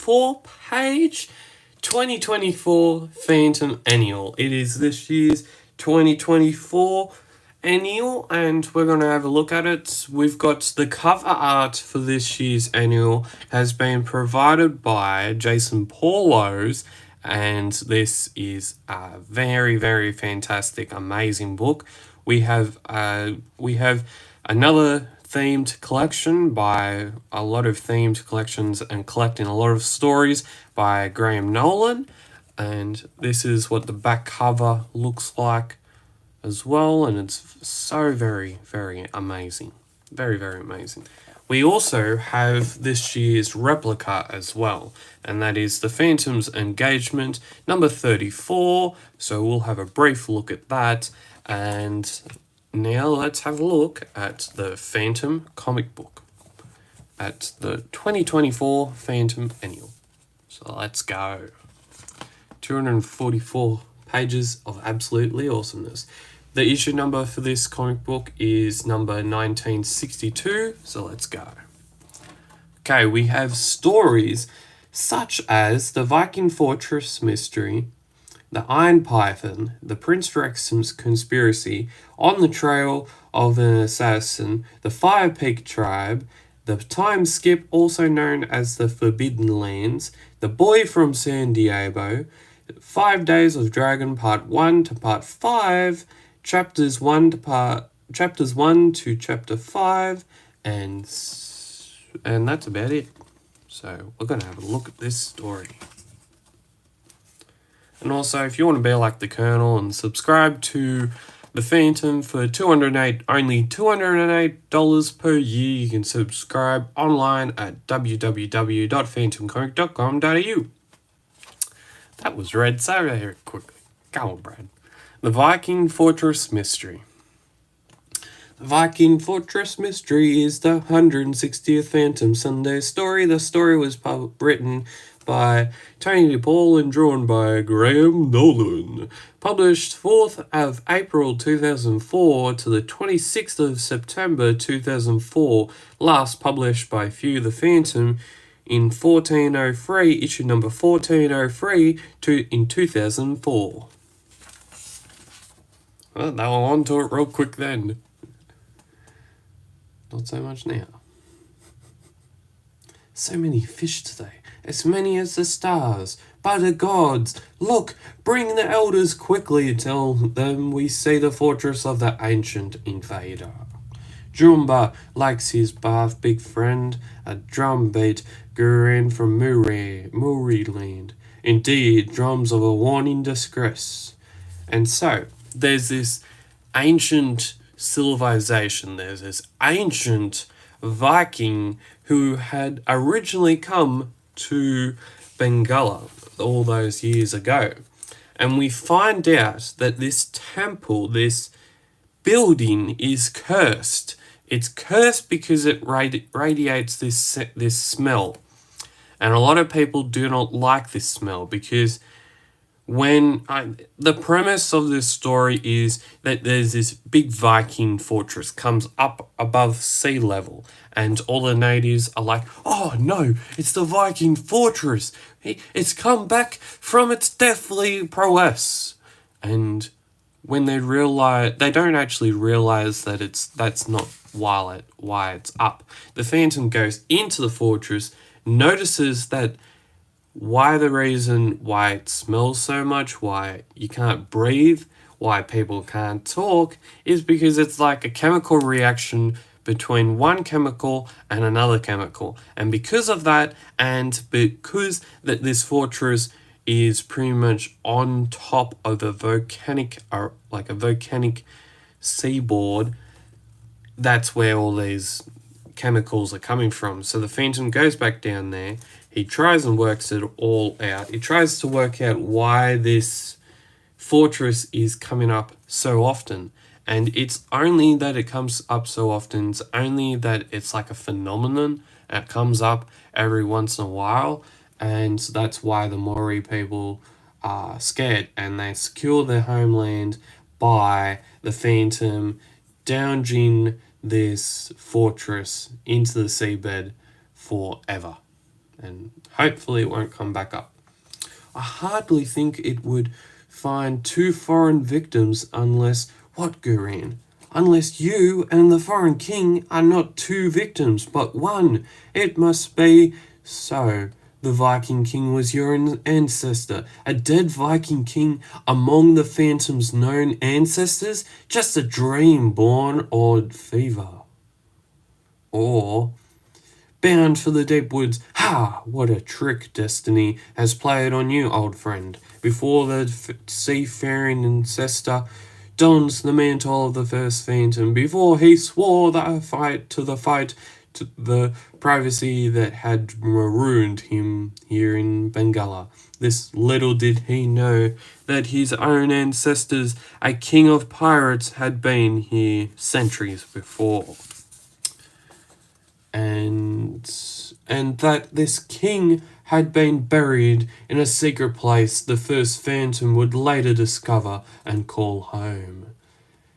4-page 2024 Phantom Annual. It is this year's 2024 annual, and we're going to have a look at it. We've got the cover art for this year's annual has been provided by Jason Paulos, and this is a very, very fantastic, amazing book. We have another themed collection by a lot of themed collections and collecting a lot of stories by Graham Nolan, and this is what the back cover looks like as well, and it's so very, very amazing. Very, very amazing. We also have this year's replica as well, and that is the Phantom's Engagement number 34, so we'll have a brief look at that. And now let's have a look at the Phantom comic book, at the 2024 Phantom Annual. So let's go. 244 pages of absolutely awesomeness. The issue number for this comic book is number 1962, so let's go. Okay, we have stories such as the Viking Fortress Mystery, the Iron Python, the Prince Wrexham's Conspiracy, On the Trail of an Assassin, the Fire Peak Tribe, the Time Skip, also known as the Forbidden Lands, the Boy from San Diego, 5 Days of Dragon Part 1 to Part 5, Chapters 1 to Chapter 5, and that's about it. So we're going to have a look at this story. And also, if you want to be like the Colonel and subscribe to The Phantom for only $208 per year, you can subscribe online at www.phantomcomic.com.au. That was read so very quickly. Go on, Brad. The Viking Fortress Mystery. The Viking Fortress Mystery is the 160th Phantom Sunday story. The story was written by Tony DePaul and drawn by Graham Nolan. Published 4th of April 2004 to the 26th of September 2004. Last published by Few the Phantom in 1403, issue number 1403 in 2004. Well, now I'm on to it real quick then. Not so much now. So many fish today, as many as the stars. By the gods, look, bring the elders quickly, tell them we see the fortress of the ancient invader. Jumba likes his bath, big friend, a drumbeat gurrin from Muriland. Indeed, drums of a warning distress. And so, there's this ancient civilization, there's this ancient Viking who had originally come to Bengala all those years ago. And we find out that this temple, this building, is cursed. It's cursed because it radiates this smell. And a lot of people do not like this smell because the premise of this story is that there's this big Viking fortress comes up above sea level, and all the natives are like, oh no, it's the Viking fortress. It's come back from its deathly prowess. And when they don't actually realize that that's not why it's up. The Phantom goes into the fortress, notices that the reason why it smells so much, why you can't breathe, why people can't talk, is because it's like a chemical reaction between one chemical and another chemical. And because of that, and because that this fortress is pretty much on top of a volcanic seaboard, that's where all these chemicals are coming from. So the Phantom goes back down there. He tries and works it all out. He tries to work out why this fortress is coming up so often. And it's only that it comes up so often, it's only that it's like a phenomenon. It comes up every once in a while. And that's why the Maori people are scared. And they secure their homeland by the Phantom dounging this fortress into the seabed forever. and hopefully it won't come back up. I hardly think it would find 2 foreign victims unless, what, Guran? Unless you and the foreign king are not 2 victims, but 1. It must be so. The Viking king was your ancestor. A dead Viking king among the phantom's known ancestors? Just a dream born or fever. Or, bound for the deep woods. Ha! What a trick destiny has played on you, old friend. Before the seafaring ancestor dons the mantle of the first phantom, before he swore the fight to the privacy that had marooned him here in Bengala. This little did he know that his own ancestors, a king of pirates, had been here centuries before. And that this king had been buried in a secret place the first phantom would later discover and call home.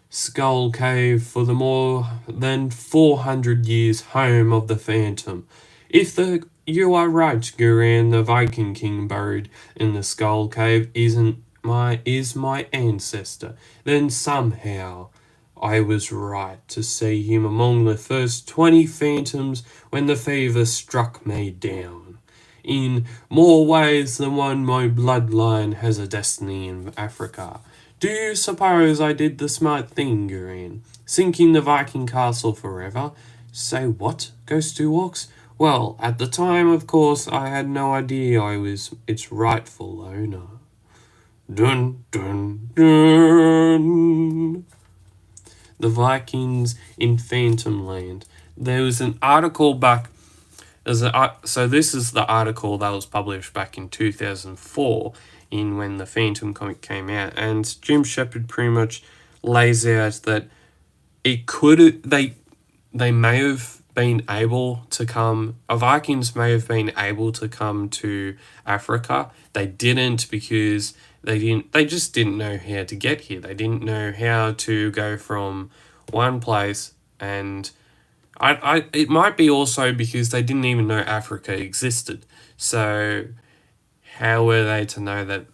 Skull Cave, for the more than 400 years home of the phantom. If you are right, Guran, the Viking king buried in the Skull Cave is my ancestor, then somehow I was right to see him among the first 20 phantoms when the fever struck me down. In more ways than one, my bloodline has a destiny in Africa. Do you suppose I did the smart thing, Guran? Sinking the Viking castle forever? Say what, Ghost Two Walks? Well, at the time, of course, I had no idea I was its rightful owner. Dun, dun, dun. The Vikings in Phantom Land. There was an article back. So this is the article that was published back in 2004, in when the Phantom comic came out, and Jim Shepard pretty much lays out that they may have been able to come. Vikings may have been able to come to Africa. They didn't because they just didn't know how to get here. They didn't know how to go from one place, and it might be also because they didn't even know Africa existed. So how were they to know that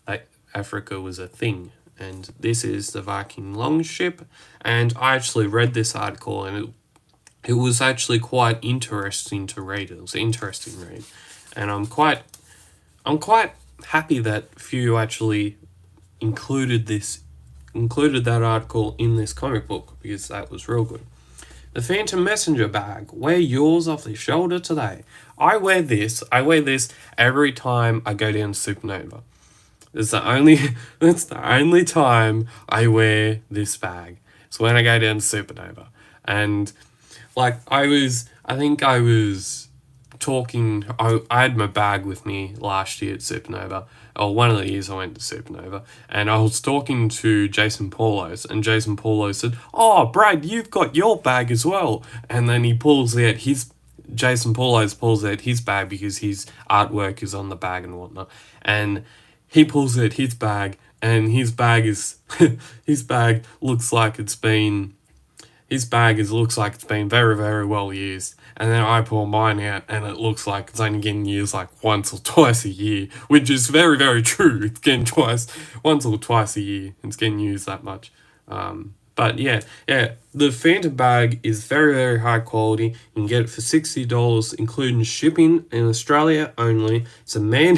Africa was a thing? And this is the Viking longship, and I actually read this article, and it was actually quite interesting to read. It was an interesting read, and I'm quite happy that few actually included that article in this comic book, because that was real good. The Phantom Messenger bag. Wear yours off the shoulder today. I wear this every time I go down to Supernova. That's the only time I wear this bag. It's when I go down to Supernova. And I had my bag with me last year at Supernova, or one of the years I went to Supernova, and I was talking to Jason Paulos, and Jason Paulos said, "Oh, Brad, you've got your bag as well." And then Jason Paulos pulls out his bag because his artwork is on the bag and whatnot, and he pulls out his bag, and his bag looks like it's been very, very well used. And then I pull mine out, and it looks like it's only getting used once or twice a year, which is very, very true. It's getting once or twice a year. It's getting used that much. But yeah, the Phantom bag is very, very high quality. You can get it for $60, including shipping in Australia only. It's a man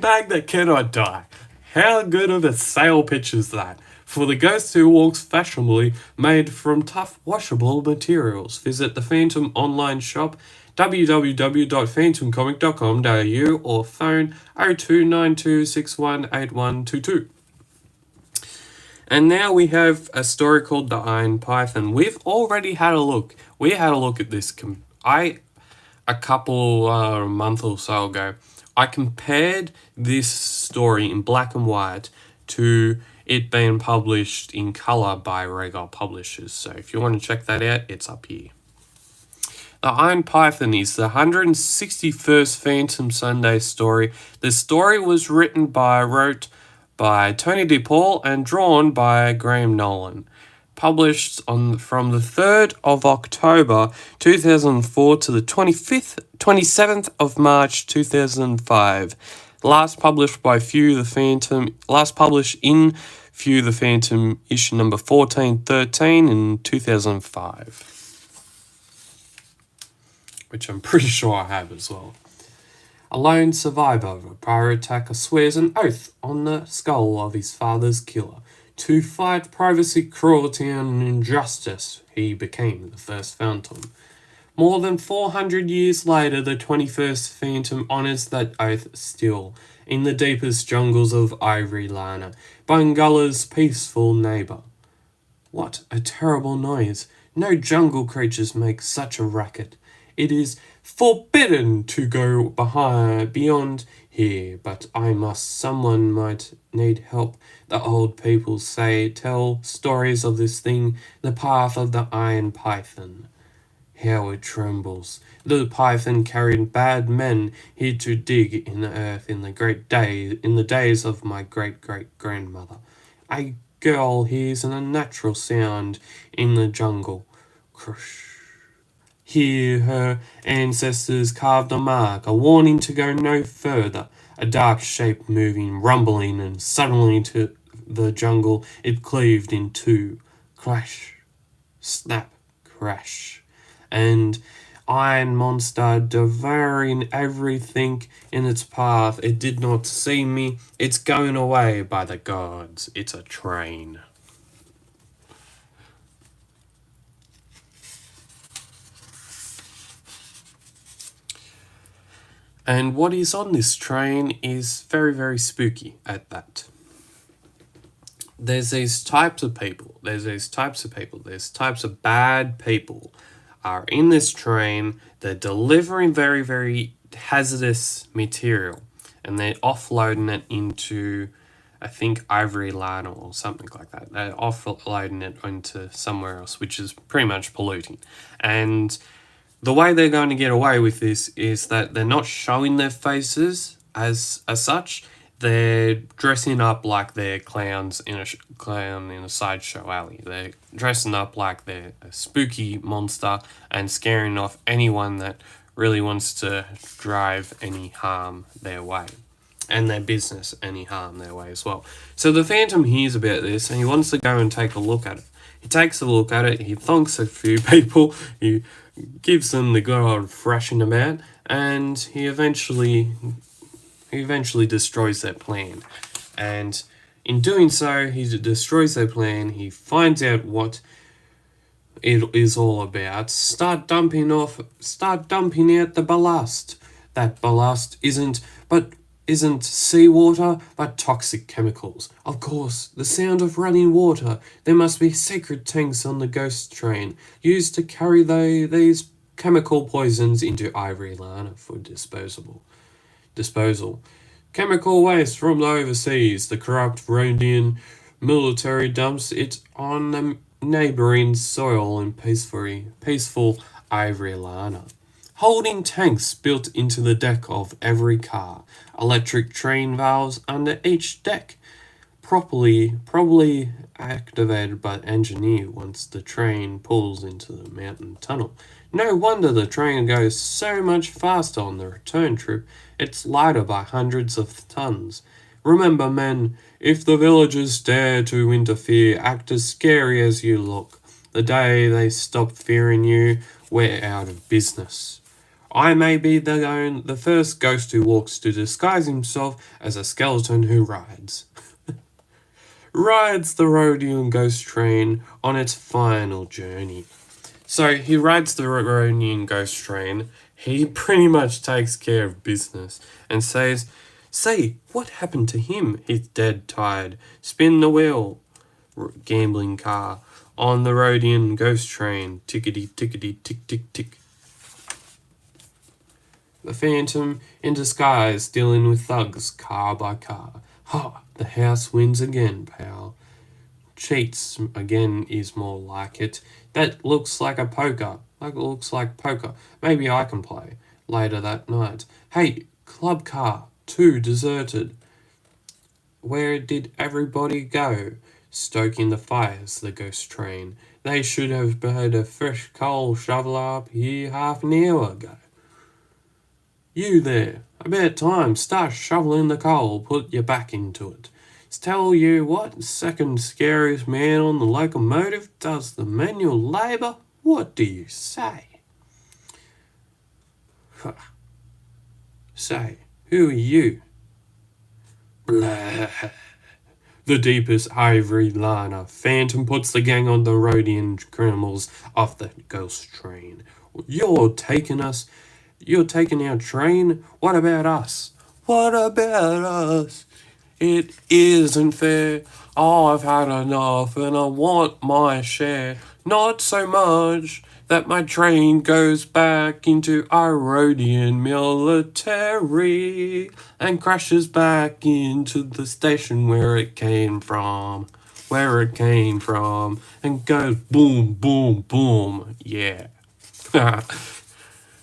bag that cannot die. How good of a sale pitch is that? For the Ghost Who Walks fashionably, made from tough washable materials. Visit the Phantom online shop, www.phantomcomic.com.au, or phone 0292618122. And now we have a story called The Iron Python. We've already had a look. We had a look at this a month or so ago. I compared this story in black and white to it being published in colour by Regal Publishers. So if you want to check that out, it's up here. The Iron Python is the 161st Phantom Sunday story. The story was wrote by Tony DePaul and drawn by Graham Nolan. Published from the 3rd of October 2004 to the 25th 27th of March 2005. Last published by Few the Phantom. Last published in Few the Phantom issue number 1413 in 2005. Which I'm pretty sure I have as well. A lone survivor of a pirate attack swears an oath on the skull of his father's killer. To fight privacy, cruelty, and injustice, he became the first Phantom. More than 400 years later, the 21st Phantom honours that oath still, in the deepest jungles of Ivory Lana, Bungala's peaceful neighbour. What a terrible noise. No jungle creatures make such a racket. It is forbidden to go beyond here, but I must. Someone might need help. The old people tell stories of this thing, the path of the iron python. How it trembles. The python carried bad men here to dig in the earth in the days of my great-great-grandmother. A girl hears an unnatural sound in the jungle. Crush. Here her ancestors carved a mark, a warning to go no further. A dark shape moving, rumbling, and suddenly to the jungle it cleaved in two. Crash, snap, crash. And iron monster devouring everything in its path. It did not see me. It's going away by the gods. It's a train. And what is on this train is very, very spooky at that. There's these types of people. There's types of bad people are in this train. They're delivering very, very hazardous material. And they're offloading it into, I think, Ivory Lana or something like that. They're offloading it into somewhere else, which is pretty much polluting. And the way they're going to get away with this is that they're not showing their faces as such. They're dressing up like they're clowns in a sideshow alley. They're dressing up like they're a spooky monster and scaring off anyone that really wants to drive any harm their way. And their business any harm their way as well. So the Phantom hears about this and he wants to go and take a look at it. He takes a look at it, he thonks a few people, he gives them the good old thrashing about, and he eventually destroys their plan. And in doing so, he destroys their plan, he finds out what it is all about, start dumping out the ballast. That ballast isn't seawater, but toxic chemicals. Of course, the sound of running water. There must be sacred tanks on the ghost train, used to carry these chemical poisons into Ivory Lana for disposal. Chemical waste from the overseas. The corrupt Rhodian military dumps it on the neighbouring soil in peaceful Ivory Lana. Holding tanks built into the deck of every car, electric train valves under each deck, probably activated by the engineer once the train pulls into the mountain tunnel. No wonder the train goes so much faster on the return trip. It's lighter by hundreds of tons. Remember, men, if the villagers dare to interfere, act as scary as you look. The day they stop fearing you, we're out of business. I may be the first ghost who walks to disguise himself as a skeleton who rides. Rides the Rhodian ghost train on its final journey. So he rides the Rhodian ghost train. He pretty much takes care of business and says, "Say, what happened to him? He's dead tired. Spin the wheel, gambling car, on the Rhodian ghost train. Tickety, tickety, tick, tick, tick." The Phantom, in disguise, dealing with thugs car by car. Ha! The house wins again, pal. Cheats again is more like it. That looks like poker. Maybe I can play. Later that night. Hey, club car, 2 deserted. Where did everybody go? Stoking the fires, the ghost train. They should have had a fresh coal shoveler up here half an hour ago. You there, about time, start shoveling the coal, put your back into it. Tell you what, second scariest man on the locomotive does the manual labour. What do you say? Say, who are you? Blah. The deepest ivory liner. Phantom puts the gang on the Rhodian criminals off the ghost train. You're taking our train? What about us? What about us? It isn't fair. I've had enough and I want my share. Not so much that my train goes back into Rhodian military and crashes back into the station where it came from. And goes boom, boom, boom. Yeah.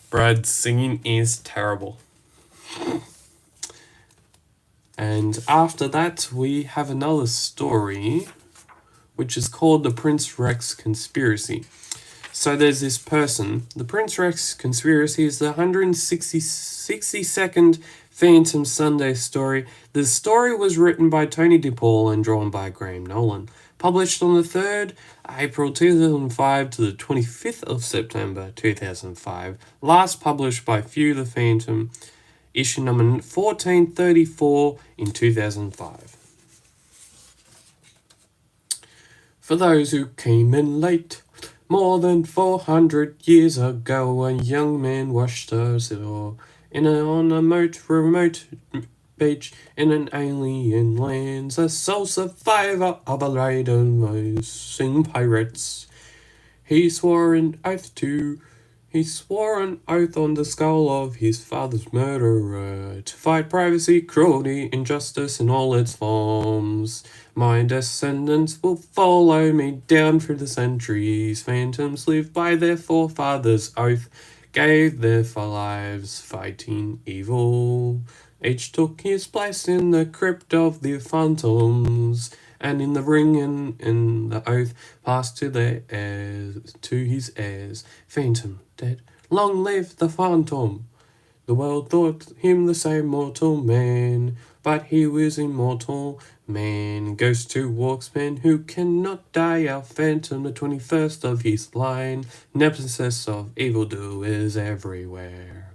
Brad's singing is terrible. And after that, we have another story, which is called the Prince Rex Conspiracy. So there's this person. The Prince Rex Conspiracy is the 162nd Phantom Sunday story. The story was written by Tony DePaul and drawn by Graham Nolan. Published on the 3rd April 2005 to the 25th of September 2005. Last published by Few the Phantom, issue number 1434 in 2005. For those who came in late, more than 400 years ago, a young man washed ashore on a remote beach in an alien land. A sole survivor of a laden racing pirates. He swore an oath on the skull of his father's murderer to fight piracy, cruelty, injustice in all its forms. My descendants will follow me down through the centuries. Phantoms live by their forefathers' oath, gave their lives fighting evil. Each took his place in the crypt of the phantoms, and in the ring and in the oath passed to his heirs. Phantom dead, long live the phantom. The world thought him the same mortal man, but he was immortal man. Ghost who walks, man who cannot die. Our phantom, the 21st of his line, nemesis of evildoers everywhere.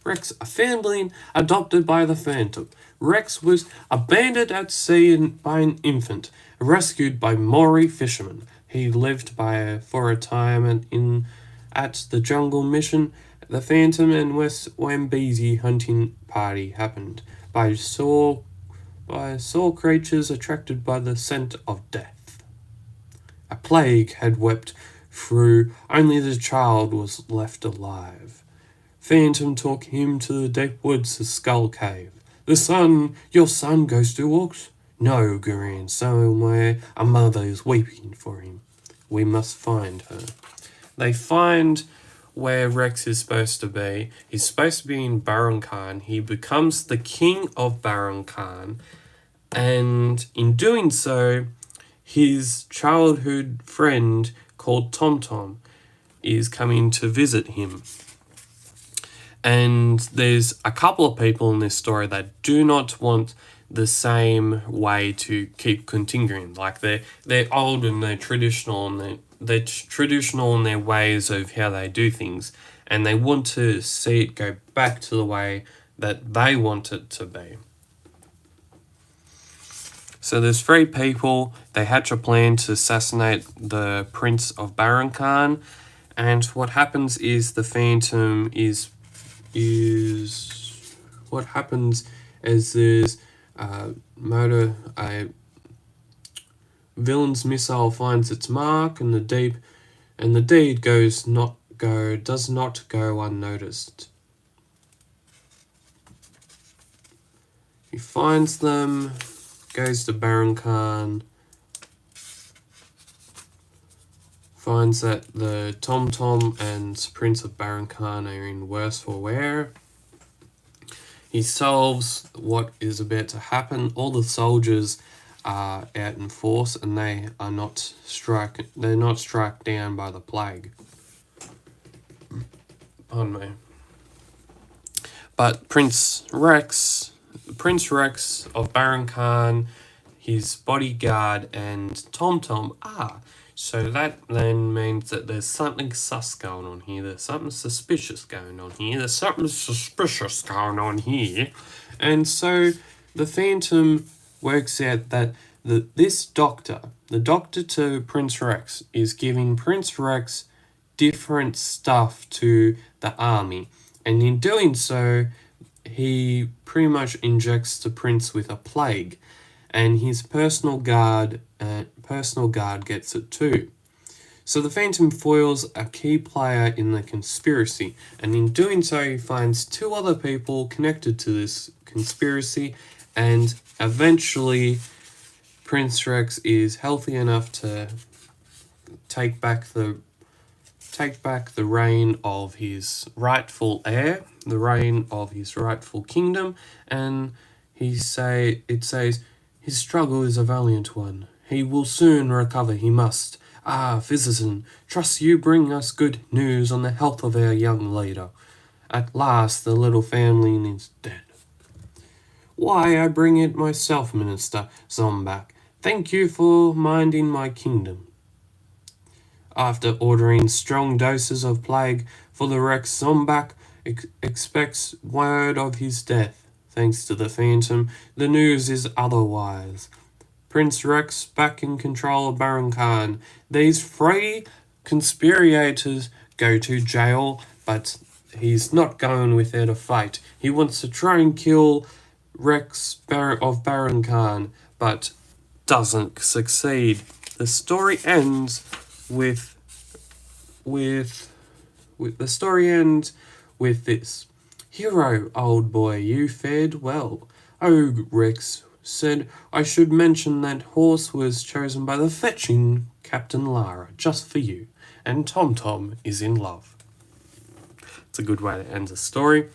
Rex, a foundling adopted by the Phantom. Rex was abandoned at sea by an infant, rescued by Maori fishermen. He lived for a time at the jungle mission. The Phantom and West Wambezi hunting party happened by saw creatures attracted by the scent of death. A plague had wept through, only the child was left alive. Phantom took him to the deep woods of Skull Cave. Your son goes to walks? No, Guran, somewhere a mother is weeping for him. We must find her. They find where Rex is supposed to be. He's supposed to be in Baron Khan. He becomes the king of Baron Khan. And in doing so, his childhood friend called Tom Tom is coming to visit him. And there's a couple of people in this story that do not want the same way to keep continuing. Like they're old and they're traditional and they're traditional in their ways of how they do things, and they want to see it go back to the way that they want it to be. So there's 3 people. They hatch a plan to assassinate the Prince of Baron Khan, and what happens is the Phantom is what happens is there's a villain's missile finds its mark, and the deed does not go unnoticed. He finds them, goes to Baron Khan, finds that the Tom Tom and Prince of Baron Khan are in worse for wear. He solves what is about to happen. All the soldiers are out in force, and they're not struck down by the plague. Pardon me. But Prince Rex of Baron Khan, his bodyguard, and Tom Tom are. So that then means that there's something sus going on here. There's something suspicious going on here. There's something suspicious going on here. And so the Phantom works out that this doctor, the doctor to Prince Rex, is giving Prince Rex different stuff to the army. And in doing so, he pretty much injects the prince with a plague. And his personal guard gets it too. So the Phantom foils a key player in the conspiracy, and in doing so he finds two other people connected to this conspiracy, and eventually Prince Rex is healthy enough to take back the reign of his rightful heir, the reign of his rightful kingdom, and it says, his struggle is a valiant one. He will soon recover, he must. Ah, Vizison, trust you bring us good news on the health of our young leader. At last the little family is dead. Why, I bring it myself, Minister Zombak. Thank you for minding my kingdom. After ordering strong doses of plague for the Rex, Zombak expects word of his death. Thanks to the Phantom, the news is otherwise. Prince Rex back in control of Baron Khan. These three conspirators go to jail, but he's not going without a fight. He wants to try and kill Rex of Baron Khan, but doesn't succeed. The story ends with this. Hero, old boy, you fared well. Oh, Rex said, I should mention that horse was chosen by the fetching Captain Lara, just for you, and Tom Tom is in love. It's a good way to end the story.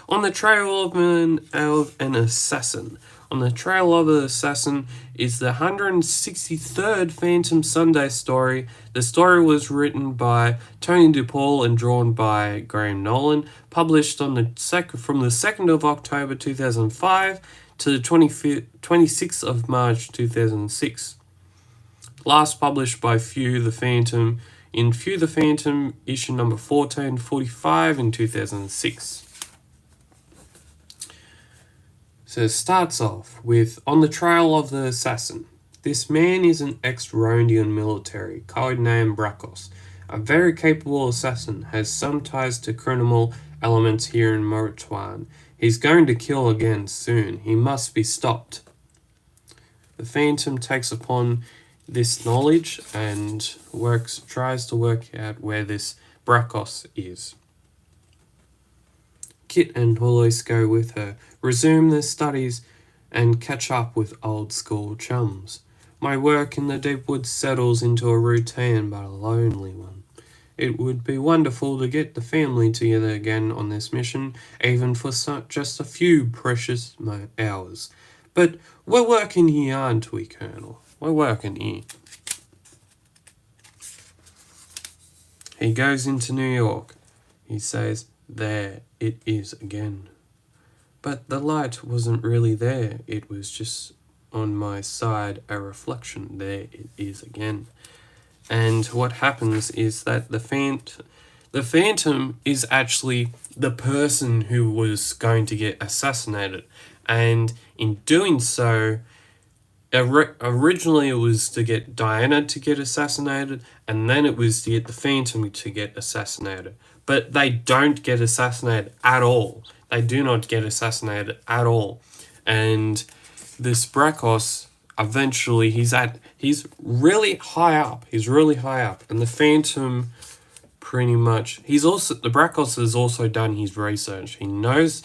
On the trail of an assassin. On the trail of an assassin is the 163rd Phantom Sunday story. The story was written by Tony DePaul and drawn by Graham Nolan. Published from the 2nd of October 2005 to the 26th of March 2006. Last published by Few the Phantom in Few the Phantom issue number 1445 in 2006. So it starts off with, on the trail of the assassin. This man is an ex-Rondian military, codenamed Brakos. A very capable assassin, has some ties to criminal elements here in Moritwan. He's going to kill again soon. He must be stopped. The Phantom takes upon this knowledge and tries to work out where this Brakos is. Kit and Hollis go with her, resume their studies, and catch up with old school chums. My work in the deep woods settles into a routine but a lonely one. It would be wonderful to get the family together again on this mission, even for just a few precious hours. But we're working here, aren't we, Colonel? We're working here. He goes into New York. He says, there it is again. But the light wasn't really there. It was just on my side, a reflection. There it is again. And what happens is that the Phantom is actually the person who was going to get assassinated. And in doing so, originally it was to get Diana to get assassinated, and then it was to get the Phantom to get assassinated. But they don't get assassinated at all. They do not get assassinated at all. And this Brakos, eventually, he's really high up. He's really high up. And the Phantom pretty much, the Brakos has also done his research. He knows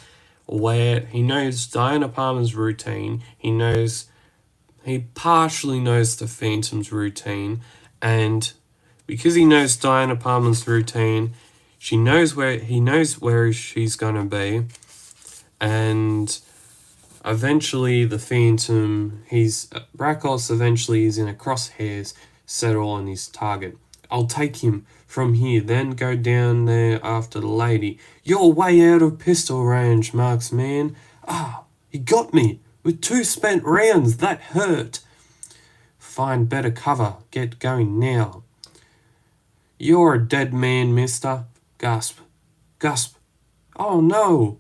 Diana Palmer's routine. He partially knows the Phantom's routine. And because he knows Diana Palmer's routine, he knows where she's going to be, and eventually the Phantom, Brakos eventually is in a crosshairs settle on his target. I'll take him from here, then go down there after the lady. You're way out of pistol range, marksman. Ah, he got me with 2 spent rounds. That hurt. Find better cover. Get going now. You're a dead man, mister. Gasp. Gasp. Oh no.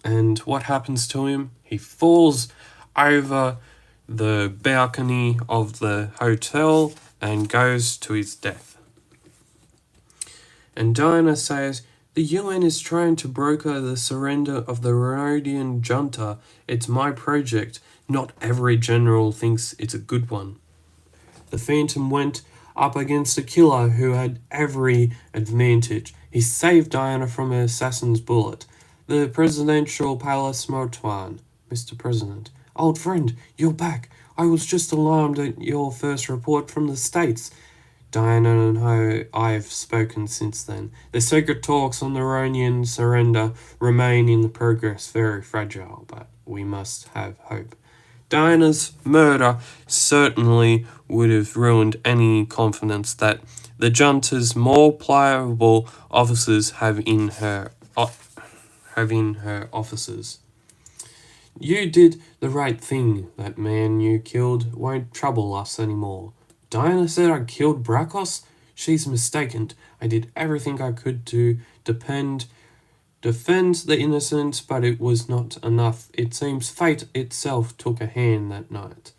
And what happens to him? He falls over the balcony of the hotel and goes to his death. And Diana says, the UN is trying to broker the surrender of the Rhodian junta. It's my project. Not every general thinks it's a good one. The Phantom went up against a killer who had every advantage. He saved Diana from an assassin's bullet. The presidential palace Motuan. Mr. President. Old friend, you're back. I was just alarmed at your first report from the States. Diana and I've spoken since then. The secret talks on the Rhodian surrender remain in the progress, very fragile, but we must have hope. Diana's murder certainly would have ruined any confidence that the junta's more pliable officers have in her officers. You did the right thing. That man you killed won't trouble us anymore. Diana said I killed Bracos? She's mistaken. I did everything I could to defend the innocent, but it was not enough. It seems fate itself took a hand that night.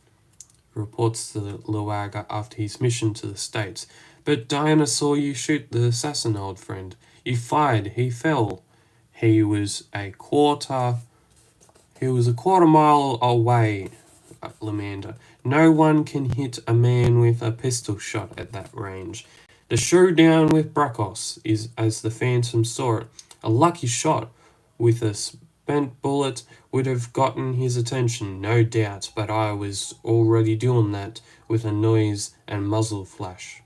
Reports to Luaga after his mission to the States. But Diana saw you shoot the assassin, old friend. You fired. He fell. He was a quarter mile away, Lamanda. No one can hit a man with a pistol shot at that range. The showdown with Bracos is, as the Phantom saw it, a lucky shot with a spent bullet would have gotten his attention, no doubt, but I was already doing that with a noise and muzzle flash.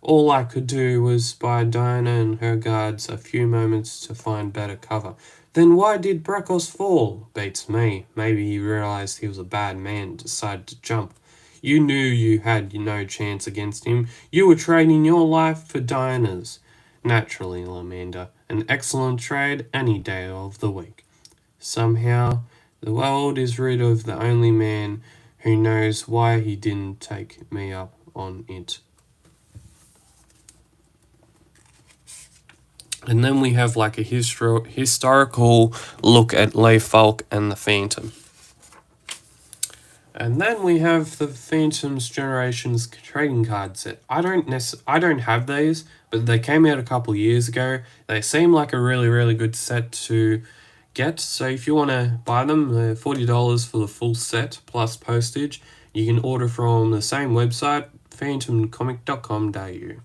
All I could do was buy Diana and her guards a few moments to find better cover. Then why did Bracos fall? Beats me. Maybe he realized he was a bad man and decided to jump. You knew you had no chance against him. You were trading your life for Diana's. Naturally, Lamanda. An excellent trade any day of the week. Somehow, the world is rid of the only man who knows why he didn't take me up on it. And then we have like a historical look at Leigh Falk and the Phantom. And then we have the Phantom's Generations trading card set. I don't have these, but they came out a couple years ago. They seem like a really, really good set to get. So if you want to buy them, they're $40 for the full set plus postage. You can order from the same website, phantomcomic.com.au.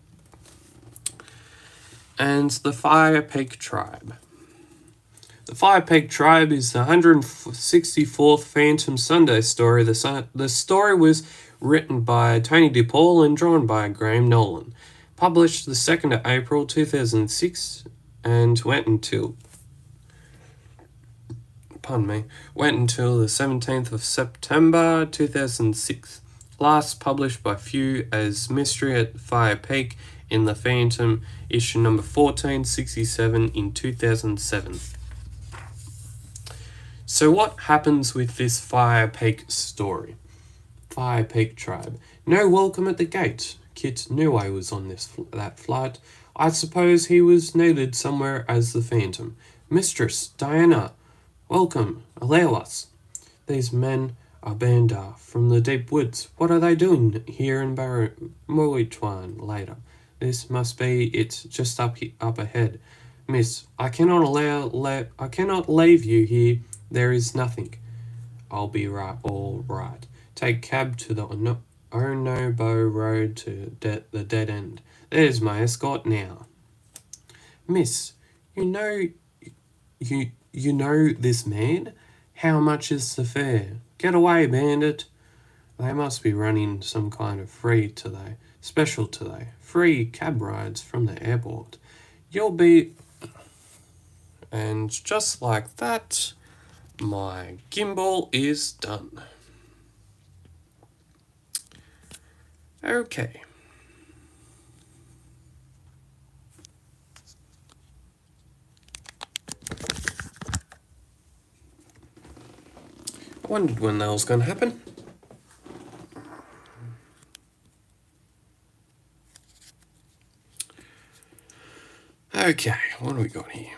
And the Fire Peak Tribe. The Fire Peak Tribe is the 164th Phantom Sunday story. The story was written by Tony DePaul and drawn by Graham Nolan. Published the 2nd of April 2006 and went until the 17th of September 2006. Last published by Few as Mystery at Fire Peak in the Phantom, issue number 1467 in 2007. So what happens with this Fire Peak story? Fire Peak Tribe. No welcome at the gate. Kit knew I was on that flight. I suppose he was needed somewhere as the Phantom. Mistress, Diana, welcome, allow us. These men are Bandar from the deep woods. What are they doing here in Moituan later? This must be it, just up ahead. Miss, I cannot leave you here. There is nothing. I'll be all right. Take cab to the Onobo Road to the dead end. There's my escort now. Miss, you know this man? How much is the fare? Get away, bandit. They must be running some kind of special today. Free cab rides from the airport. You'll be... And just like that, my gimbal is done. Okay. I wondered when that was going to happen. Okay, what do we got here?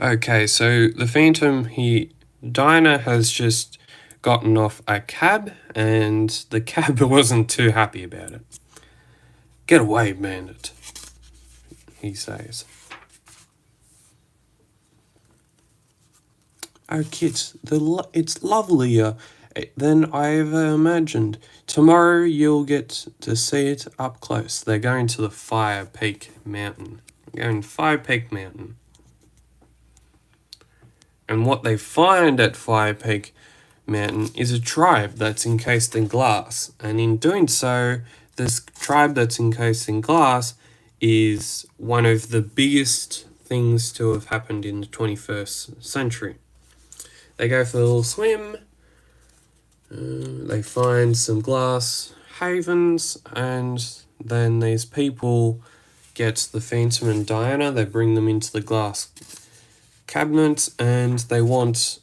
Okay, so the Phantom, Diana has just gotten off a cab, and the cab wasn't too happy about it. Get away, bandit, he says. Oh, kids, it's lovelier than I ever imagined. Tomorrow you'll get to see it up close. They're going to the Fire Peak Mountain. Going to Fire Peak Mountain. And what they find at Fire Peak Mountain is a tribe that's encased in glass. And in doing so, this tribe that's encased in glass is one of the biggest things to have happened in the 21st century. They go for a little swim, they find some glass havens, and then these people get the Phantom and Diana, they bring them into the glass cabinet, and they want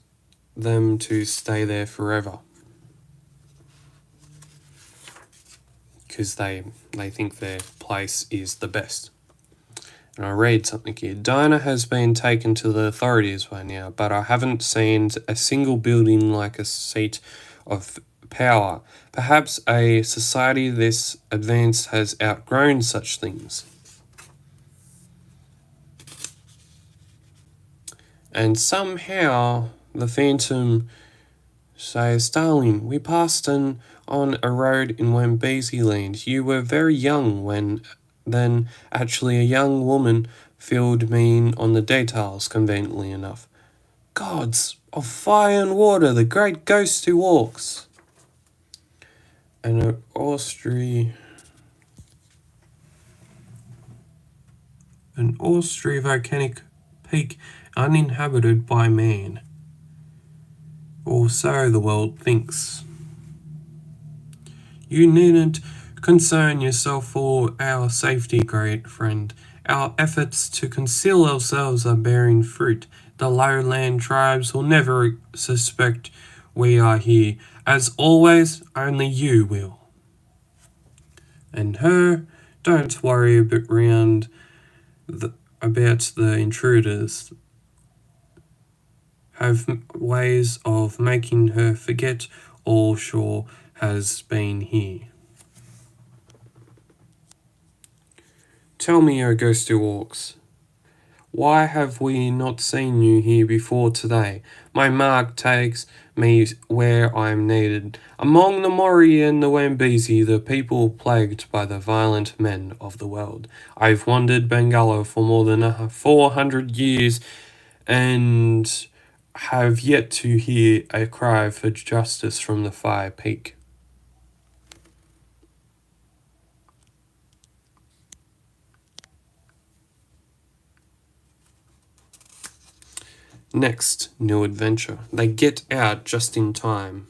them to stay there forever. Because they think their place is the best. And I read something here. Diana has been taken to the authorities by now, but I haven't seen a single building like a seat of power. Perhaps a society this advanced has outgrown such things. And somehow the Phantom says, "Darling, we passed on a road in Wambezi land. You were very young when then actually a young woman filled me in on the details, conveniently enough. Gods of fire and water, the great ghost who walks." And an Austri volcanic peak uninhabited by man. Or so the world thinks. You needn't concern yourself for our safety, great friend. Our efforts to conceal ourselves are bearing fruit. The lowland tribes will never suspect we are here. As always, only you will. And her, don't worry about the intruders. Have ways of making her forget all Shaw has been here. Tell me, O ghost who walks, why have we not seen you here before today? My mark takes me where I am needed. Among the Mori and the Wambezi, the people plagued by the violent men of the world. I've wandered Bengala for more than 400 years and have yet to hear a cry for justice from the Fire Peak. Next new adventure. They get out just in time.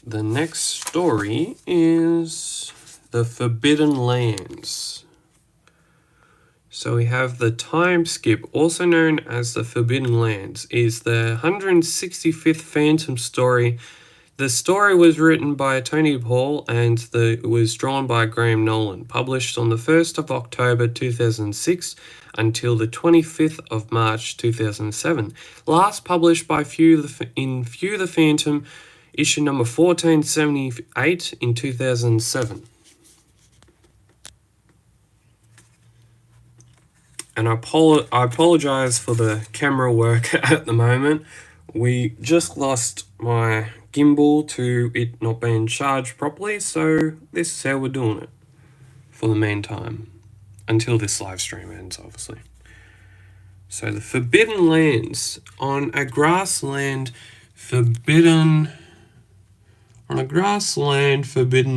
The next story is The Forbidden Lands. So we have the time skip, also known as The Forbidden Lands, is the 165th Phantom story. The story was written by Tony Paul and it was drawn by Graham Nolan, published on the 1st of October 2006 until the 25th of March 2007. Last published by Few the Phantom, issue number 1478 in 2007. And I apologise for the camera work at the moment. We just lost my gimbal to it not being charged properly, so this is how we're doing it for the meantime, until this live stream ends, obviously. So the Forbidden Lands. On a grassland forbidden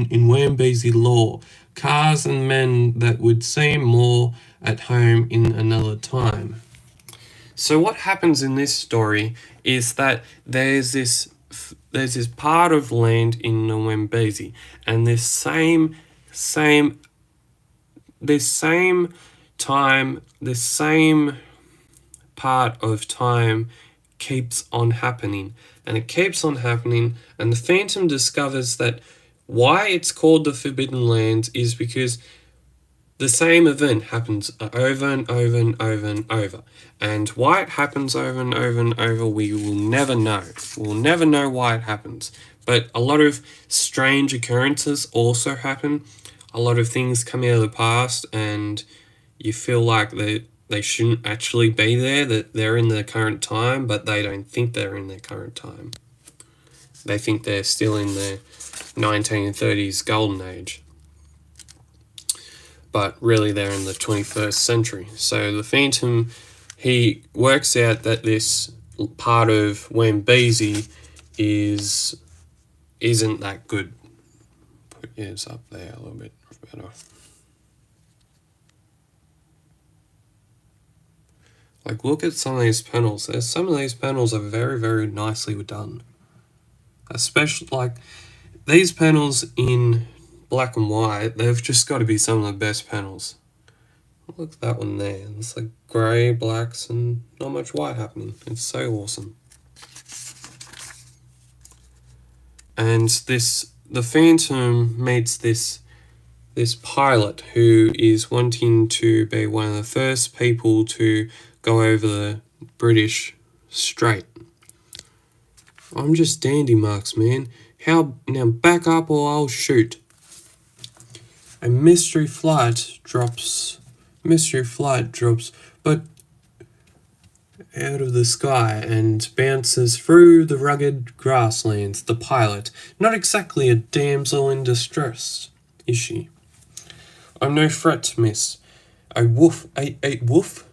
in Wambezi law, cars and men that would seem more at home in another time. So what happens in this story is that there's this part of land in the Wambezi, and this same this same time, this same part of time keeps on happening, and it keeps on happening, and the Phantom discovers that why it's called the Forbidden Lands is because the same event happens over and over and over and over. And why it happens over and over and over, we will never know. We'll never know why it happens. But a lot of strange occurrences also happen. A lot of things come out of the past, and you feel like they shouldn't actually be there, that they're in their current time, but they don't think they're in their current time. They think they're still in the 1930s golden age. But really they're in the 21st century. So the Phantom, he works out that this part of Wambezi isn't that good. Put yours up there a little bit better. Like, look at some of these panels. Some of these panels are very, very nicely done. Especially, like, these panels in black and white, they've just got to be some of the best panels. Look at that one there. It's like grey, blacks, and not much white happening. It's so awesome. And the Phantom meets this pilot who is wanting to be one of the first people to go over the British Strait. I'm just dandy marks, man. Now back up or I'll shoot. A mystery flight drops, but out of the sky and bounces through the rugged grasslands. The pilot, not exactly a damsel in distress, is she? I'm no threat, miss. A wolf ate wolf,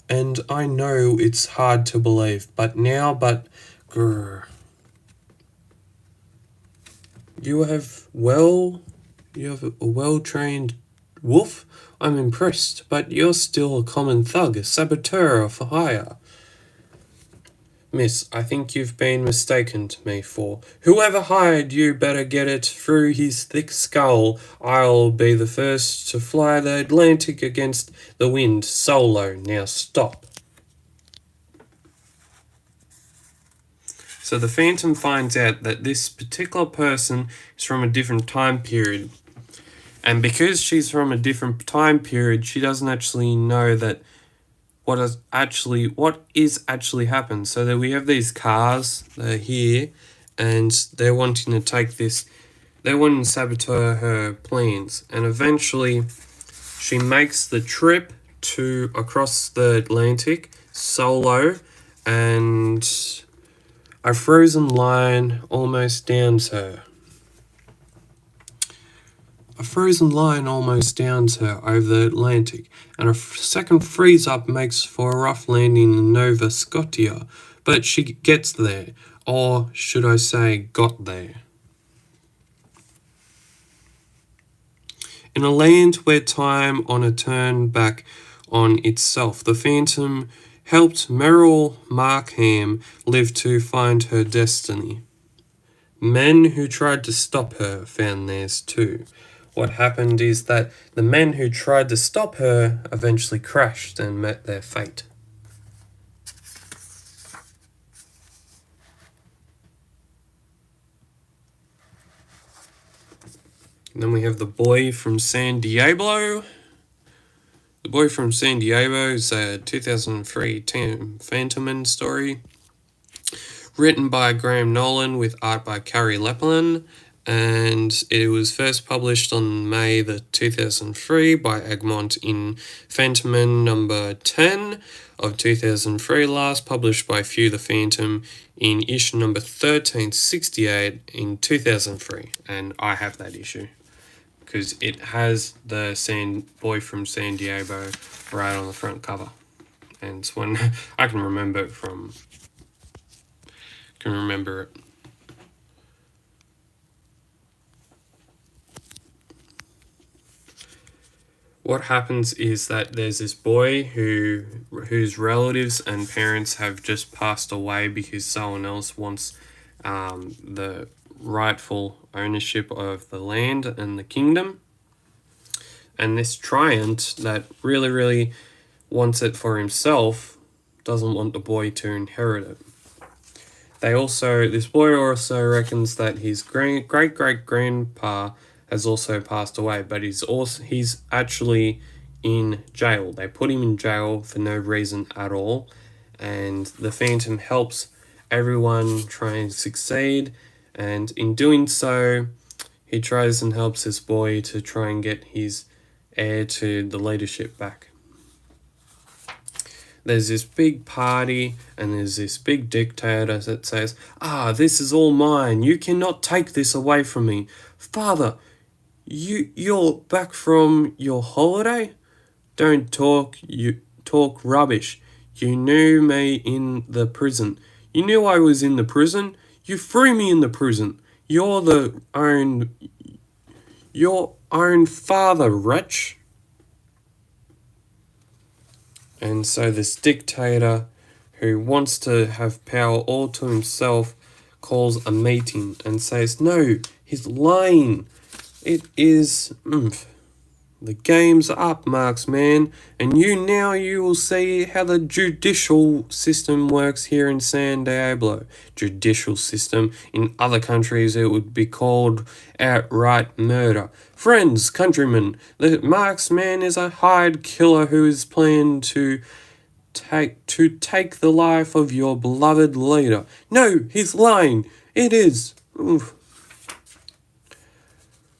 and I know it's hard to believe, grr. You have a well-trained wolf? I'm impressed, but you're still a common thug, a saboteur for hire. Miss, I think you've been mistaken to me for. Whoever hired you better get it through his thick skull. I'll be the first to fly the Atlantic against the wind, solo. Now stop. So the Phantom finds out that this particular person is from a different time period. And because she's from a different time period, she doesn't actually know that what is actually happened. So that we have these cars that are here, and they're wanting to take this, they're wanting to saboteur her plans. And eventually she makes the trip across the Atlantic solo, and a frozen line almost downs her. A frozen line almost downs her over the Atlantic, and a second freeze-up makes for a rough landing in Nova Scotia, but she gets there, or should I say got there. In a land where time on a turn back on itself, the Phantom helped Merrill Markham live to find her destiny. Men who tried to stop her found theirs too. What happened is that the men who tried to stop her eventually crashed and met their fate. And then we have The Boy from San Diego. The Boy from San Diego is a 2003 Tim Phantom story. Written by Graham Nolan with art by Carrie Lepelin. And it was first published on May the 2003 by Egmont in Phantom number 10 of 2003, last published by Few the Phantom in issue number 1368 in 2003, and I have that issue because it has the Boy from San Diego right on the front cover, and it's one I can remember it. What happens is that there's this boy whose relatives and parents have just passed away because someone else wants the rightful ownership of the land and the kingdom. And this Triant that really wants it for himself doesn't want the boy to inherit it. This boy also reckons that his great grandpa has also passed away, but he's actually in jail. They put him in jail for no reason at all, and the Phantom helps everyone try and succeed, and in doing so, he tries and helps this boy to try and get his heir to the leadership back. There's this big party, and there's this big dictator that says, this is all mine. You cannot take this away from me. Father, you're back from your holiday? Don't talk rubbish. You knew me in the prison. You knew I was in the prison. You threw me in the prison. You're your own father, wretch. And so this dictator, who wants to have power all to himself, calls a meeting and says, no, he's lying. It is... The game's up, Marksman, and you will see how the judicial system works here in San Diablo. Judicial system. In other countries, it would be called outright murder. Friends, countrymen, the Marksman is a hired killer who is planned to take the life of your beloved leader. No, he's lying. It is.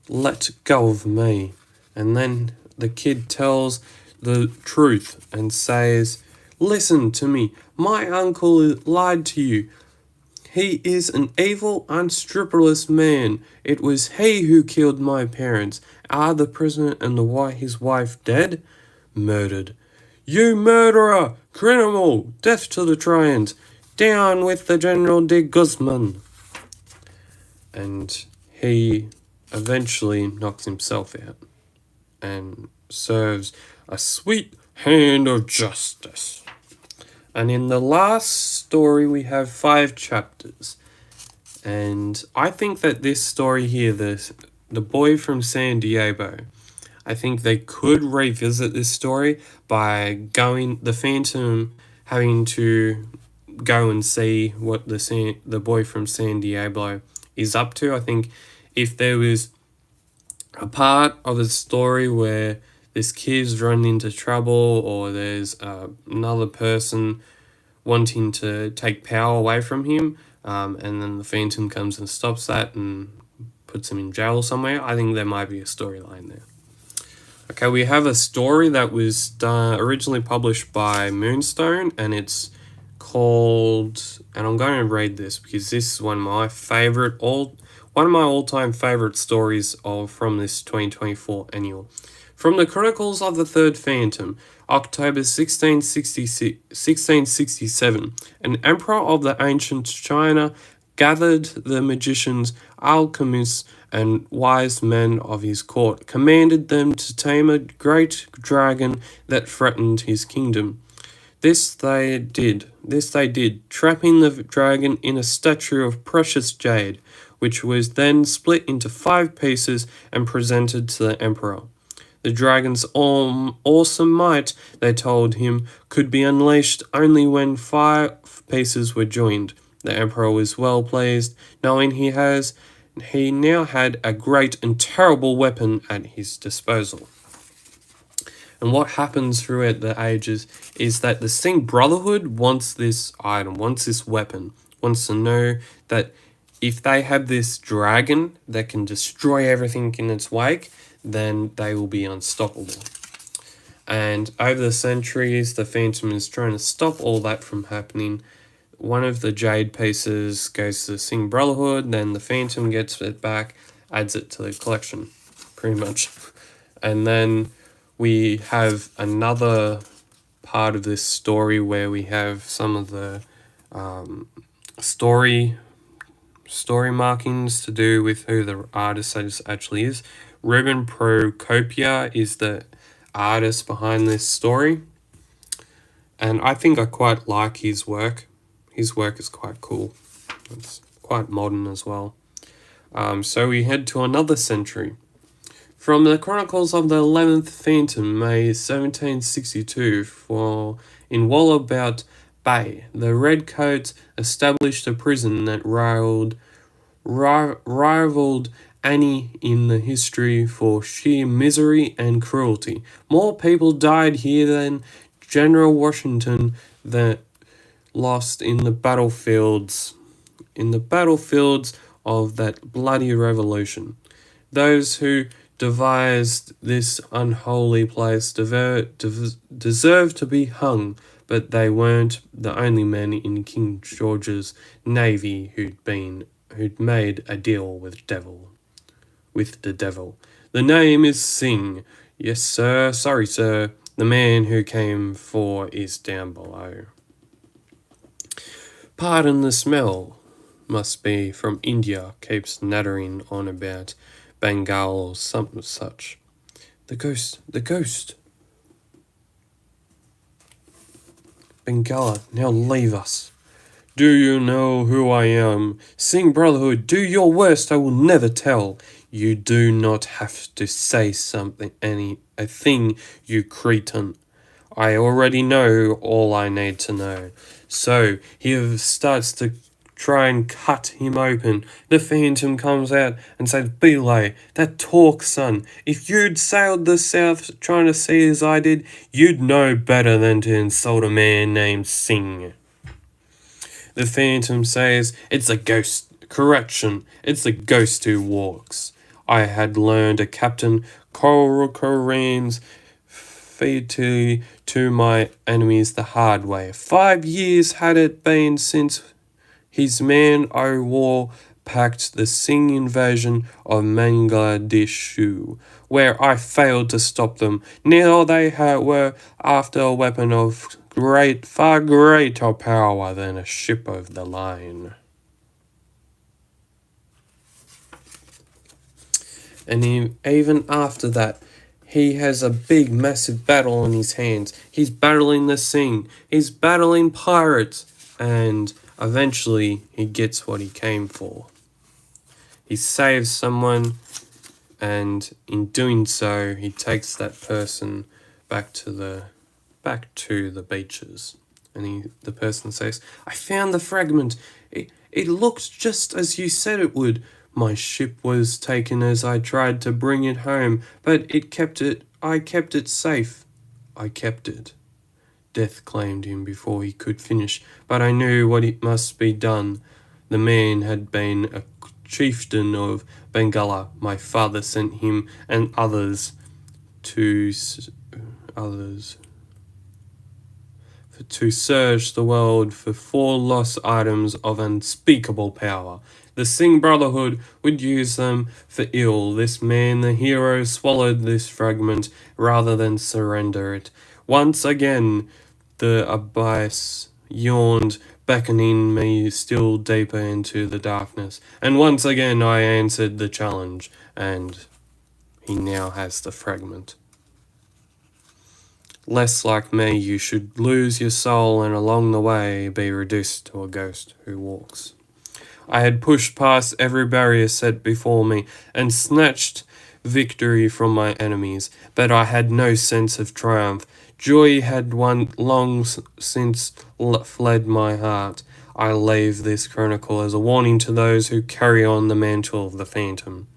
Let go of me. And then the kid tells the truth and says, listen to me, my uncle lied to you. He is an evil, unscrupulous man. It was he who killed my parents. Are the president and his wife dead? Murdered. You murderer! Criminal! Death to the Triant! Down with the General de Guzman! And he eventually knocks himself out and serves a sweet hand of justice. And in the last story, we have 5 chapters. And I think that this story here, the boy from San Diego, I think they could revisit this story by the Phantom having to go and see what the boy from San Diego is up to. I think if there was a part of the story where this kid's run into trouble, or there's another person wanting to take power away from him, and then the Phantom comes and stops that and puts him in jail somewhere, I think there might be a storyline there. Okay, we have a story that was originally published by Moonstone, and it's called, and I'm going to read this because this is one of my all-time favorite stories from this 2024 annual. From the Chronicles of the Third Phantom, October 1667, an emperor of the ancient China gathered the magicians, alchemists, and wise men of his court, commanded them to tame a great dragon that threatened his kingdom. This they did, trapping the dragon in a statue of precious jade, which was then split into 5 pieces and presented to the emperor. The dragon's awesome might, they told him, could be unleashed only when 5 pieces were joined. The emperor was well pleased, knowing he now had a great and terrible weapon at his disposal. And what happens throughout the ages is that the Singh Brotherhood wants this item, wants this weapon, wants to know that if they have this dragon that can destroy everything in its wake, then they will be unstoppable. And over the centuries, the Phantom is trying to stop all that from happening. One of the jade pieces goes to the Singh Brotherhood, then the Phantom gets it back, adds it to the collection, pretty much. And then we have another part of this story where we have some of the story markings to do with who the artist actually is. Ruben Procopia is the artist behind this story, and I think I quite like his work. His work is quite cool. It's quite modern as well. So we head to another century. From the Chronicles of the 11th Phantom, May 1762, in Wallabout Bay, the Redcoats established a prison that rivaled any in the history for sheer misery and cruelty. More people died here than General Washington that lost in the battlefields of that bloody revolution. Those who devised this unholy place deserve to be hung, but they weren't the only men in King George's navy who'd made a deal with the devil. The name is Sing. Yes, sir. Sorry, sir. The man who came for is down below. Pardon the smell. Must be from India. Keeps nattering on about Bengal or something such. The ghost. Bengala, now leave us. Do you know who I am? Sing Brotherhood, do your worst, I will never tell. You do not have to say something, a thing, you cretin. I already know all I need to know. So, he starts to try and cut him open. The Phantom comes out and says, Belay, that talk, son. If you'd sailed the South China Sea as I did, you'd know better than to insult a man named Sing. The Phantom says, it's a ghost. Correction, it's a ghost who walks. I had learned a Captain Corcoran's fealty to my enemies the hard way. 5 years had it been since his man o' war packed the Sing invasion of Mogadishu, where I failed to stop them. Now they were after a weapon of far greater power than a ship of the line. And even after that, he has a big, massive battle on his hands. He's battling the Sing. He's battling pirates. And eventually, he gets what he came for. He saves someone, and in doing so, he takes that person back to the beaches. And the person says, I found the fragment. It looks just as you said it would. My ship was taken as I tried to bring it home, but I kept it safe. I kept it. Death claimed him before he could finish, but I knew what it must be done. The man had been a chieftain of Bengala. My father sent him and others to search the world for 4 lost items of unspeakable power. The Sing Brotherhood would use them for ill. This man, the hero, swallowed this fragment rather than surrender it. Once again, the abyss yawned, beckoning me still deeper into the darkness. And once again I answered the challenge, and he now has the fragment. Less like me, you should lose your soul and along the way be reduced to a ghost who walks. I had pushed past every barrier set before me and snatched victory from my enemies, but I had no sense of triumph. Joy had long since fled my heart. I leave this chronicle as a warning to those who carry on the mantle of the Phantom.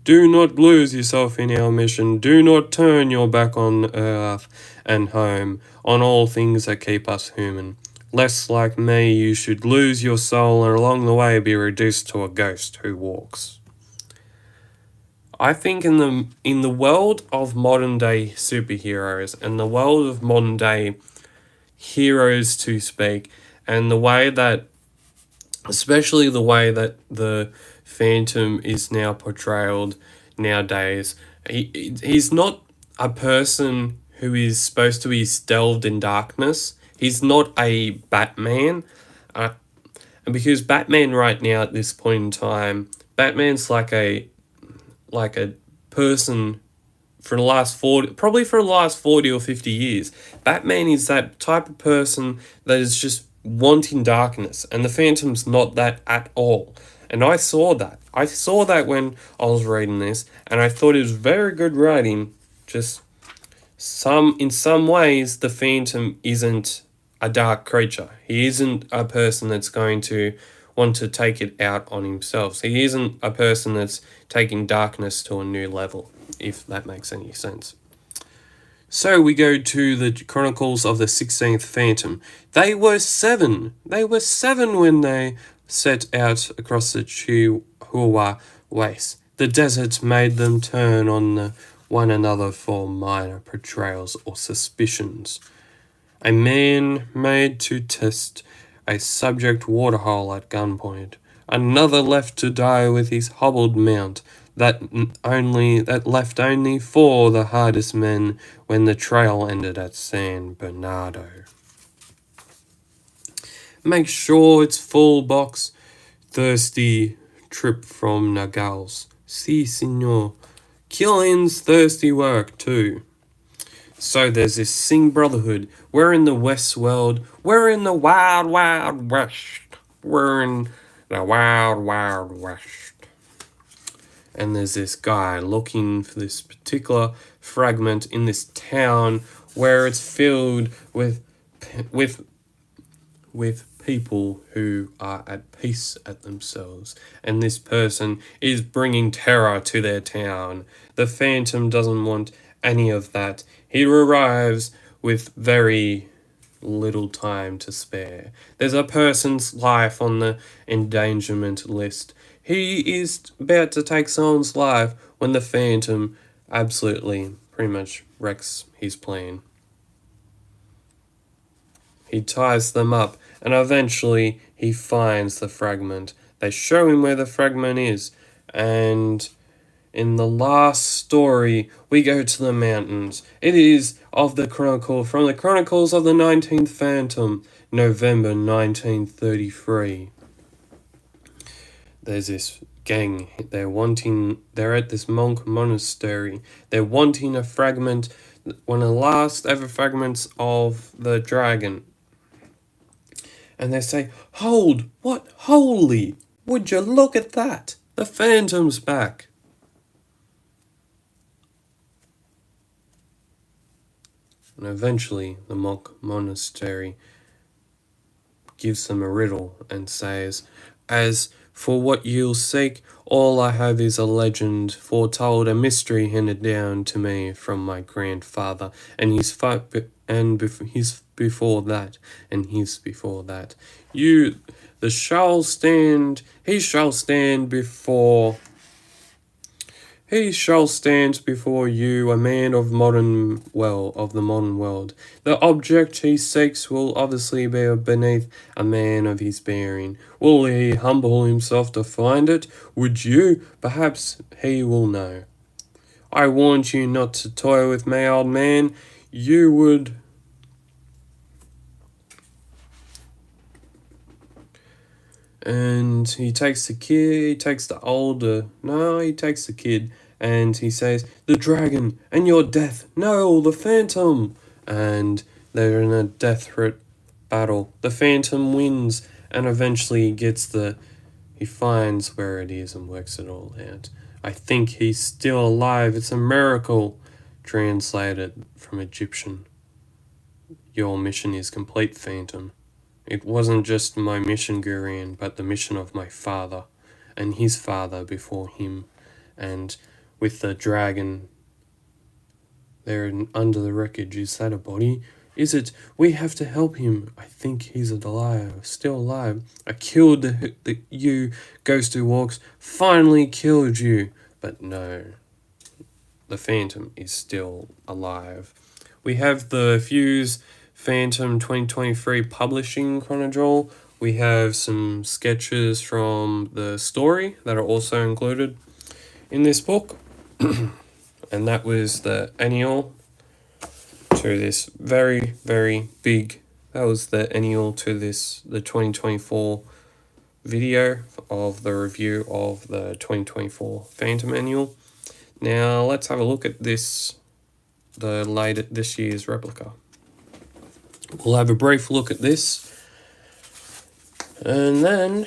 Do not lose yourself in our mission. Do not turn your back on earth and home, on all things that keep us human. Less like me, you should lose your soul and along the way be reduced to a ghost who walks. I think in the world of modern day superheroes and the world of modern day heroes to speak, and the way that, especially the way that the Phantom is now portrayed nowadays, he's not a person who is supposed to be delved in darkness. He's not a Batman. And because Batman right now at this point in time, Batman's like a person for the last 40 or 50 years. Batman is that type of person that is just wanting darkness, and the Phantom's not that at all. And I saw that. I saw that when I was reading this, and I thought it was very good writing. Just in some ways, the Phantom isn't a dark creature. He isn't a person that's going to want to take it out on himself. He isn't a person that's taking darkness to a new level, if that makes any sense. So we go to the Chronicles of the 16th Phantom. They were 7. They were 7 when they set out across the Chihuahua Waste. The desert made them turn on one another for minor betrayals or suspicions. A man made to test a subject waterhole at gunpoint. Another left to die with his hobbled mount. That left only 4 the hardest men when the trail ended at San Bernardo. Make sure it's full, box. Thirsty trip from Nagals. Si, senor. Killing's thirsty work, too. So there's this Singh Brotherhood. We're in the Westworld. We're in the Wild, Wild West. We're in the Wild, Wild West. And there's this guy looking for this particular fragment in this town where it's filled with people who are at peace at themselves. And this person is bringing terror to their town. The Phantom doesn't want any of that. He arrives with very little time to spare. There's a person's life on the endangerment list. He is about to take someone's life when the Phantom absolutely pretty much wrecks his plan. He ties them up, and eventually he finds the fragment. They show him where the fragment is, and in the last story, we go to the mountains. It is from the Chronicles of the 19th Phantom, November 1933. There's this gang. They're at this monk monastery. They're wanting a fragment, one of the last ever fragments of the dragon. And they say, "Hold, what? Holy, would you look at that? The Phantom's back." And eventually the monk monastery gives them a riddle and says, "As for what you'll seek, all I have is a legend foretold, a mystery handed down to me from my grandfather, and his before that, and his before that. He shall stand before you, a man of the modern world. The object he seeks will obviously be beneath a man of his bearing. Will he humble himself to find it? Would you? Perhaps he will know. I warned you not to toy with me, old man. You would..." And he takes the kid, he takes the kid, and he says, "The dragon and your death, no, the Phantom." And they're in a death threat battle. The Phantom wins, and eventually he finds where it is and works it all out. I think he's still alive. It's a miracle. Translated from Egyptian. Your mission is complete, Phantom. It wasn't just my mission, Gurion, but the mission of my father, and his father before him. And with the dragon there under the wreckage, is that a body? Is it? We have to help him. I think he's still alive. I killed you, Ghost Who Walks. Finally killed you. But no, the Phantom is still alive. We have the Fuse Phantom 2023 Publishing Chronicle. We have some sketches from the story that are also included in this book. And that was the annual to this very, very big. That was the annual to the 2024 video of the review of the 2024 Phantom Annual. Now let's have a look at this year's replica. We'll have a brief look at this, and then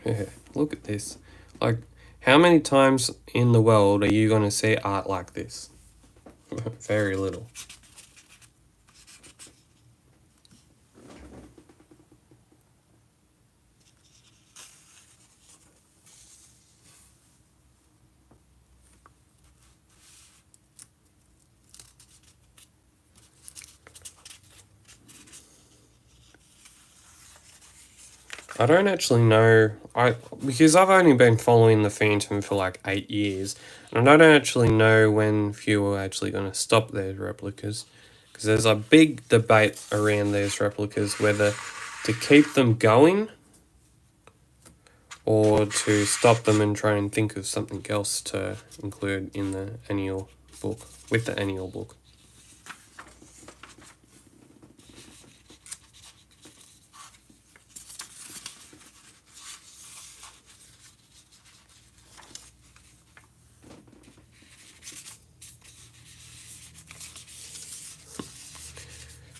Yeah, look at this. Like, how many times in the world are you going to see art like this? Very little. I don't actually know. Because I've only been following the Phantom for like 8 years, and I don't actually know when few are actually going to stop their replicas. Because there's a big debate around these replicas whether to keep them going or to stop them and try and think of something else to include in the annual book, with the annual book.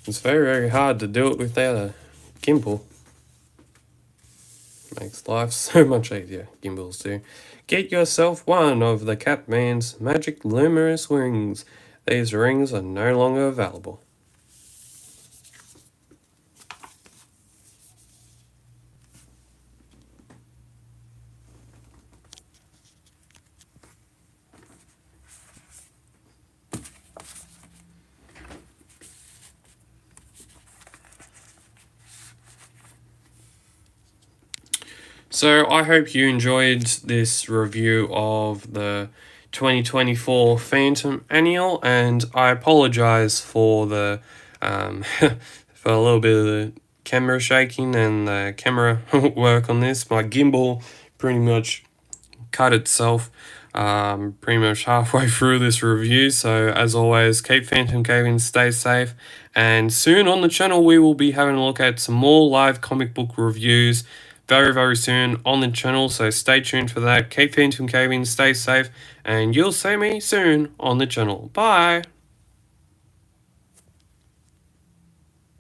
It's very, very hard to do it without a gimbal. Makes life so much easier, gimbals do. Get yourself one of the Catman's magic luminous rings. These rings are no longer available. So I hope you enjoyed this review of the 2024 Phantom Annual, and I apologize for the for a little bit of the camera shaking and the camera work on this. My gimbal pretty much cut itself pretty much halfway through this review. So as always, keep Phantom Caving, stay safe, and soon on the channel we will be having a look at some more live comic book reviews very, very soon on the channel, so stay tuned for that. Keep Phantom Caving, stay safe, and you'll see me soon on the channel. Bye!